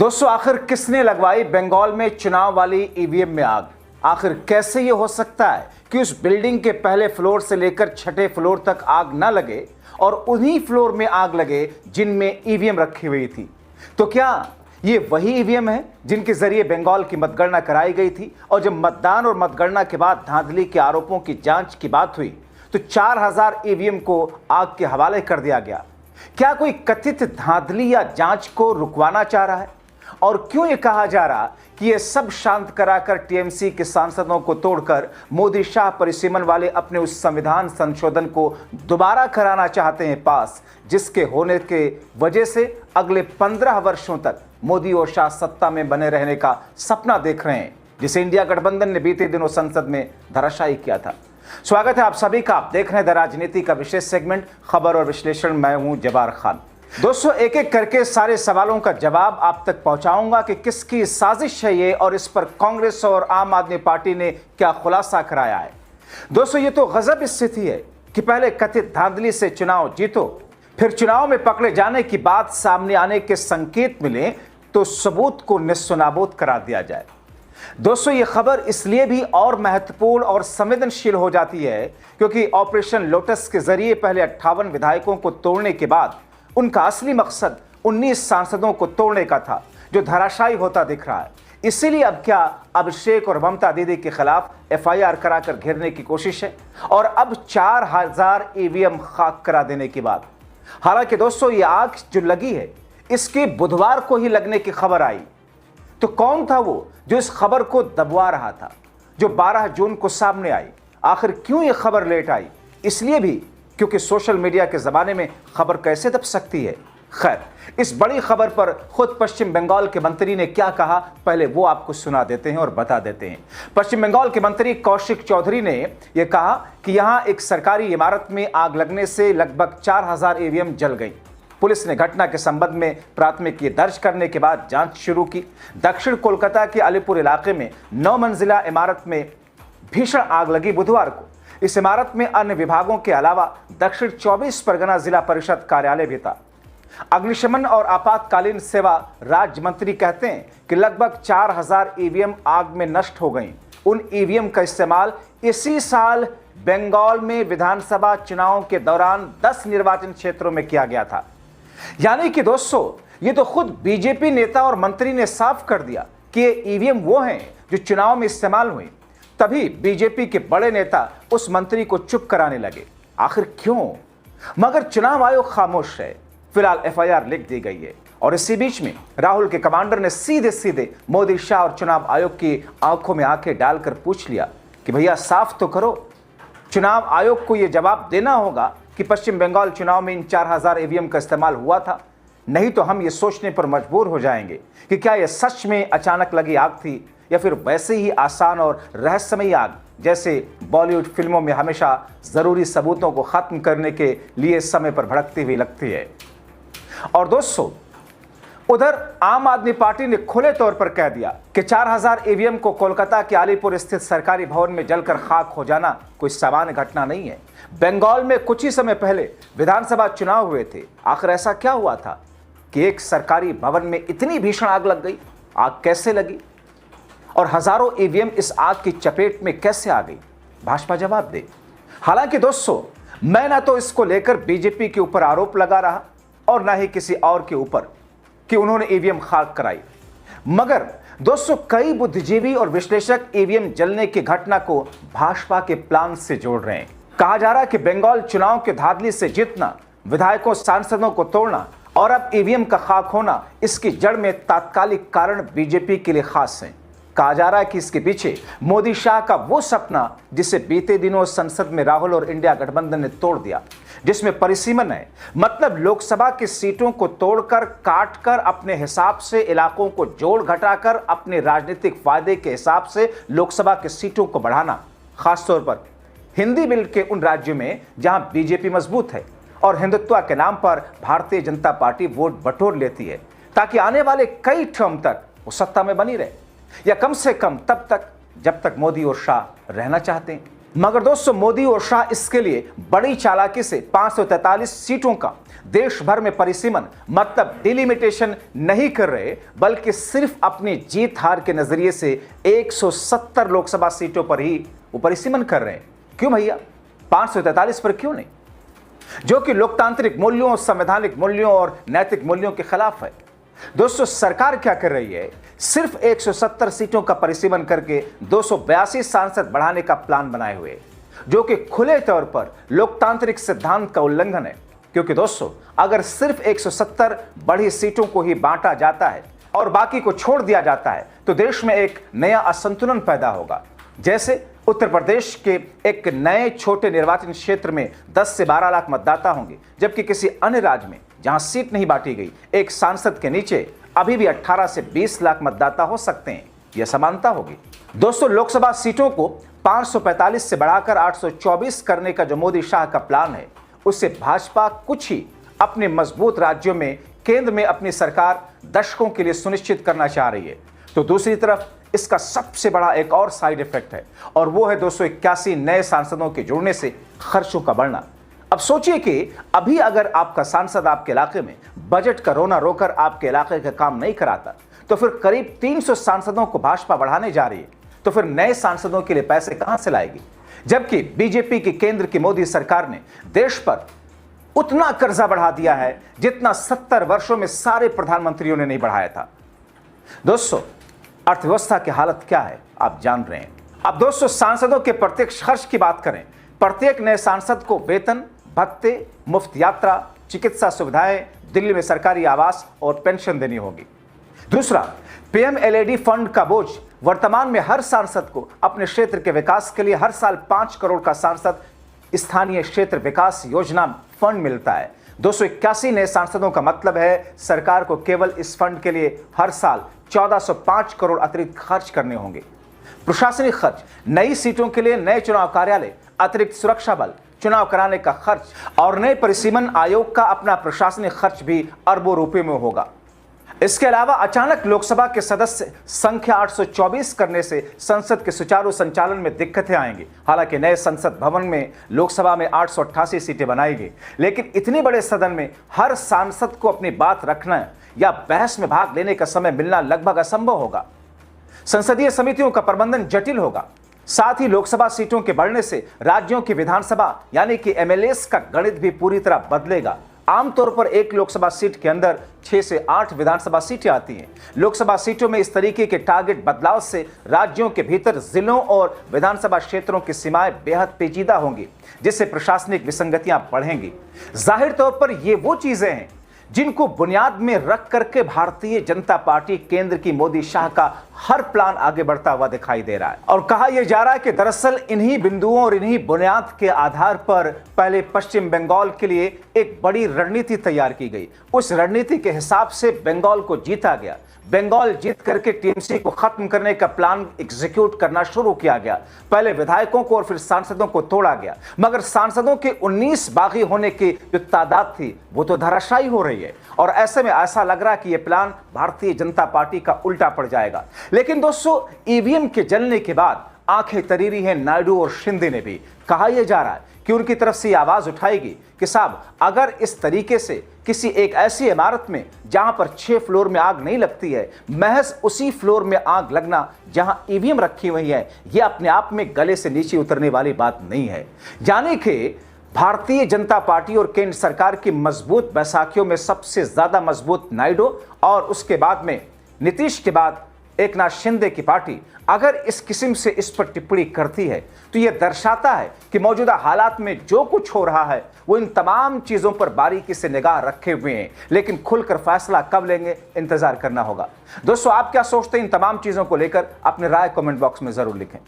दोस्तों, आखिर किसने लगवाई बंगाल में चुनाव वाली ईवीएम में आग? आखिर कैसे ये हो सकता है कि उस बिल्डिंग के पहले फ्लोर से लेकर छठे फ्लोर तक आग न लगे और उन्हीं फ्लोर में आग लगे जिनमें ईवीएम रखी हुई थी? तो क्या ये वही ईवीएम है जिनके जरिए बंगाल की मतगणना कराई गई थी? और जब मतदान और मतगणना के बाद धांधली के आरोपों की जांच की बात हुई तो 4000 ईवीएम को आग के हवाले कर दिया गया। क्या कोई कथित धांधली या जांच को रुकवाना चाह रहा है? और क्यों ये कहा जा रहा कि ये सब शांत कराकर टीएमसी के सांसदों को तोड़कर मोदी शाह परिसीमन वाले अपने उस संविधान संशोधन को दोबारा कराना चाहते हैं पास, जिसके होने के वजह से अगले 15 वर्षों तक मोदी और शाह सत्ता में बने रहने का सपना देख रहे हैं, जिसे इंडिया गठबंधन ने बीते दिनों संसद में धराशायी किया था। स्वागत है आप सभी का। आप देख रहे हैं द राजनीति का विशेष सेगमेंट खबर और विश्लेषण। मैं हूं जबार खान। दोस्तों, एक एक करके सारे सवालों का जवाब आप तक पहुंचाऊंगा कि किसकी साजिश है ये और इस पर कांग्रेस और आम आदमी पार्टी ने क्या खुलासा कराया है। दोस्तों, ये तो गजब स्थिति है कि पहले कथित धांधली से चुनाव जीतो, फिर चुनाव में पकड़े जाने की बात सामने आने के संकेत मिले तो सबूत को निस्सुनाबूद करा दिया जाए। दोस्तों, ये खबर इसलिए भी और महत्वपूर्ण और संवेदनशील हो जाती है क्योंकि ऑपरेशन लोटस के जरिए पहले 58 विधायकों को तोड़ने के बाद उनका असली मकसद 19 सांसदों को तोड़ने का था, जो धराशायी होता दिख रहा है। इसीलिए अब क्या अभिषेक और ममता दीदी के खिलाफ एफआईआर कराकर घेरने की कोशिश है, और अब 4000 ईवीएम खाक करा देने की बात। हालांकि दोस्तों, ये आग जो लगी है इसके बुधवार को ही लगने की खबर आई। तो कौन था वो जो इस खबर को दबवा रहा था, जो 12 जून को सामने आई? आखिर क्यों ये खबर लेट आई? इसलिए भी क्योंकि सोशल मीडिया के जमाने में खबर कैसे दब सकती है। खैर, इस बड़ी खबर पर खुद पश्चिम बंगाल के मंत्री ने क्या कहा, पहले वो आपको सुना देते हैं और बता देते हैं। पश्चिम बंगाल के मंत्री कौशिक चौधरी ने यह कहा कि यहां एक सरकारी इमारत में आग लगने से लगभग 4000 ईवीएम जल गई। पुलिस ने घटना के संबंध में प्राथमिकी दर्ज करने के बाद जांच शुरू की। दक्षिण कोलकाता के अलीपुर इलाके में 9 मंजिला इमारत में भीषण आग लगी बुधवार को। इस इमारत में अन्य विभागों के अलावा दक्षिण 24 परगना जिला परिषद कार्यालय भी था। अग्निशमन और आपातकालीन सेवा राज्य मंत्री कहते हैं कि लगभग 4000 ईवीएम आग में नष्ट हो गई। उन ईवीएम का इस्तेमाल इसी साल बंगाल में विधानसभा चुनाव के दौरान 10 निर्वाचन क्षेत्रों में किया गया था। यानी कि दोस्तों, ये तो खुद बीजेपी नेता और मंत्री ने साफ कर दिया कि ये ईवीएम वो हैं जो चुनाव में इस्तेमाल हुए। तभी बीजेपी के बड़े नेता उस मंत्री को चुप कराने लगे। आखिर क्यों? मगर चुनाव आयोग खामोश है। फिलहाल एफआईआर लिख दी गई है और इसी बीच में राहुल के कमांडर ने सीधे सीधे मोदी शाह और चुनाव आयोग की आंखों में आंखें डालकर पूछ लिया कि भैया साफ तो करो। चुनाव आयोग को यह जवाब देना होगा कि पश्चिम बंगाल चुनाव में इन 4000 ईवीएम का इस्तेमाल हुआ था, नहीं तो हम ये सोचने पर मजबूर हो जाएंगे कि क्या यह सच में अचानक लगी आग थी या फिर वैसे ही आसान और रहस्यमयी आग जैसे बॉलीवुड फिल्मों में हमेशा जरूरी सबूतों को खत्म करने के लिए समय पर भड़कती हुई लगती है। और दोस्तों, उधर आम आदमी पार्टी ने खुले तौर पर कह दिया कि 4000 ईवीएम को कोलकाता के अलीपुर स्थित सरकारी भवन में जलकर खाक हो जाना कोई सामान्य घटना नहीं है। बंगाल में कुछ ही समय पहले विधानसभा चुनाव हुए थे। आखिर ऐसा क्या हुआ था कि एक सरकारी भवन में इतनी भीषण आग लग गई? आग कैसे लगी और हजारों ईवीएम इस आग की चपेट में कैसे आ गई? भाजपा जवाब दे। हालांकि दोस्तों, मैं ना तो इसको लेकर बीजेपी के ऊपर आरोप लगा रहा और ना ही किसी और के ऊपर कि उन्होंने ईवीएम खाक कराई। मगर दोस्तों, कई बुद्धिजीवी और विश्लेषक ईवीएम जलने की घटना को भाजपा के प्लान से जोड़ रहे हैं। कहा जा रहा है कि बंगाल चुनाव के धांधली से जीतना, विधायकों सांसदों को तोड़ना और अब ईवीएम का खाक होना, इसकी जड़ में तात्कालिक कारण बीजेपी के लिए खास है। कहा जा रहा है कि इसके पीछे मोदी शाह का वो सपना जिसे बीते दिनों संसद में राहुल और इंडिया गठबंधन ने तोड़ दिया, जिसमें परिसीमन है, मतलब लोकसभा की सीटों को तोड़कर काटकर अपने हिसाब से इलाकों को जोड़ घटाकर अपने राजनीतिक फायदे के हिसाब से लोकसभा की सीटों को बढ़ाना, खासतौर पर हिंदी बेल्ट के उन राज्यों में जहां बीजेपी मजबूत है और हिंदुत्व के नाम पर भारतीय जनता पार्टी वोट बटोर लेती है, ताकि आने वाले कई टर्म तक वो सत्ता में बनी रहे, या कम से कम तब तक जब तक मोदी और शाह रहना चाहते हैं। मगर दोस्तों मोदी और शाह इसके लिए बड़ी चालाकी से 543 सीटों का देश भर में परिसीमन मतलब डिलिमिटेशन नहीं कर रहे, बल्कि सिर्फ अपनी जीत हार के नजरिए से 170 लोकसभा सीटों पर ही वो परिसीमन कर रहे हैं। क्यों भैया, 543 पर क्यों नहीं, जो कि लोकतांत्रिक मूल्यों, संवैधानिक मूल्यों और नैतिक मूल्यों के खिलाफ है। दोस्तों सरकार क्या कर रही है, सिर्फ 170 सीटों का परिसीमन करके 282 सांसद बढ़ाने का प्लान बनाए हुए, जो कि खुले तौर पर लोकतांत्रिक सिद्धांत का उल्लंघन है। क्योंकि दोस्तों अगर सिर्फ 170 बढ़ी सीटों को ही बांटा जाता है और बाकी को छोड़ दिया जाता है तो देश में एक नया असंतुलन पैदा होगा। जैसे उत्तर प्रदेश के एक नए छोटे निर्वाचन क्षेत्र में 10 से 12 लाख मतदाता होंगे, जबकि किसी अन्य राज्य में जहां सीट नहीं बांटी गई एक सांसद के नीचे अभी भी 18 से 20 लाख मतदाता हो सकते हैं। यह समानता होगी। दोस्तों लोकसभा सीटों को 545 से बढ़ाकर 824 करने का जो मोदी शाह का प्लान है, उससे भाजपा कुछ ही अपने मजबूत राज्यों में केंद्र में अपनी सरकार दशकों के लिए सुनिश्चित करना चाह रही है। तो दूसरी तरफ इसका सबसे बड़ा एक और साइड इफेक्ट है, और वो है 281 नए सांसदों के जुड़ने से खर्चों का बढ़ना। अब सोचिए कि अभी अगर आपका सांसद आपके इलाके में बजट का रोना रोकर आपके इलाके का काम नहीं कराता, तो फिर करीब 300 सांसदों को भाजपा बढ़ाने जा रही है, तो फिर नए सांसदों के लिए पैसे कहां से लाएगी? जबकि बीजेपी की केंद्र की मोदी सरकार ने देश पर उतना कर्जा बढ़ा दिया है जितना 70 वर्षों में सारे प्रधानमंत्रियों ने नहीं बढ़ाया था। दोस्तों अर्थव्यवस्था की हालत क्या है आप जान रहे हैं। अब दोस्तों सांसदों के प्रत्यक्ष खर्च की बात करें, प्रत्येक नए सांसद को वेतन, भत्ते, मुफ्त यात्रा, चिकित्सा सुविधाएं, दिल्ली में सरकारी आवास और पेंशन देनी होगी। दूसरा, पीएमएलएडी फंड का बोझ वर्तमान में हर सांसद को अपने क्षेत्र के विकास के लिए हर साल 5 करोड़ का सांसद स्थानीय क्षेत्र विकास योजना फंड मिलता है। 281 नए सांसदों का मतलब है सरकार को केवल इस फंड के लिए हर साल 1405 करोड़ अतिरिक्त खर्च करने होंगे। प्रशासनिक खर्च, नई सीटों के लिए नए चुनाव कार्यालय, अतिरिक्त सुरक्षा बल, चुनाव कराने का खर्च और नए परिसीमन आयोग का अपना प्रशासनिक खर्च भी अरबों रुपए में होगा। इसके अलावा अचानक लोकसभा के सदस्य संख्या 824 करने से संसद के सुचारू संचालन में दिक्कतें आएंगी। हालांकि नए संसद भवन में लोकसभा में 888 सीटें बनाई गई, लेकिन इतने बड़े सदन में हर सांसद को अपनी बात रखना या बहस में भाग लेने का समय मिलना लगभग असंभव होगा। संसदीय समितियों का प्रबंधन जटिल होगा। साथ ही लोकसभा सीटों के बढ़ने से राज्यों की विधानसभा यानी कि एमएलएस का गणित भी पूरी तरह बदलेगा। आमतौर पर एक लोकसभा सीट के अंदर 6 से 8 विधानसभा सीटें आती हैं। लोकसभा सीटों में इस तरीके के टारगेट बदलाव से राज्यों के भीतर जिलों और विधानसभा क्षेत्रों की सीमाएं बेहद पेचीदा होंगी, जिससे प्रशासनिक विसंगतियां बढ़ेंगी। जाहिर तौर पर ये वो चीजें हैं जिनको बुनियाद में रख करके भारतीय जनता पार्टी केंद्र की मोदी शाह का हर प्लान आगे बढ़ता हुआ दिखाई दे रहा है। और कहा यह जा रहा है कि दरअसल इन्हीं बिंदुओं और इन्हीं बुनियाद के आधार पर पहले पश्चिम बंगाल के लिए एक बड़ी रणनीति तैयार की गई। उस रणनीति के हिसाब से बंगाल को जीता गया। बंगाल जीत करके टीएमसी को खत्म करने का प्लान एग्जीक्यूट करना शुरू किया गया। पहले विधायकों को और फिर सांसदों को तोड़ा गया, मगर सांसदों के 19 बागी होने की जो तादाद थी वो तो धराशायी हो रही है। और ऐसे में ऐसा लग रहा है कि यह प्लान भारतीय जनता पार्टी का उल्टा पड़ जाएगा। लेकिन दोस्तों ईवीएम के जलने के बाद आंखें तरीरी हैं नायडू और शिंदे ने भी। कहा यह जा रहा है कि उनकी तरफ से आवाज उठाएगी कि साहब अगर इस तरीके से किसी एक ऐसी इमारत में जहां पर 6 फ्लोर में आग नहीं लगती है, महज उसी फ्लोर में आग लगना जहां ईवीएम रखी हुई है, यह अपने आप में गले से नीचे उतरने वाली बात नहीं है। यानी कि भारतीय जनता पार्टी और केंद्र सरकार की मजबूत बैसाखियों में सबसे ज्यादा मजबूत नायडू और उसके बाद में नीतीश के बाद एकनाथ शिंदे की पार्टी अगर इस किस्म से इस पर टिप्पणी करती है तो यह दर्शाता है कि मौजूदा हालात में जो कुछ हो रहा है वो इन तमाम चीजों पर बारीकी से निगाह रखे हुए हैं। लेकिन खुलकर फैसला कब लेंगे, इंतजार करना होगा। दोस्तों आप क्या सोचते हैं इन तमाम चीजों को लेकर? अपनी राय कमेंट बॉक्स में जरूर लिखें।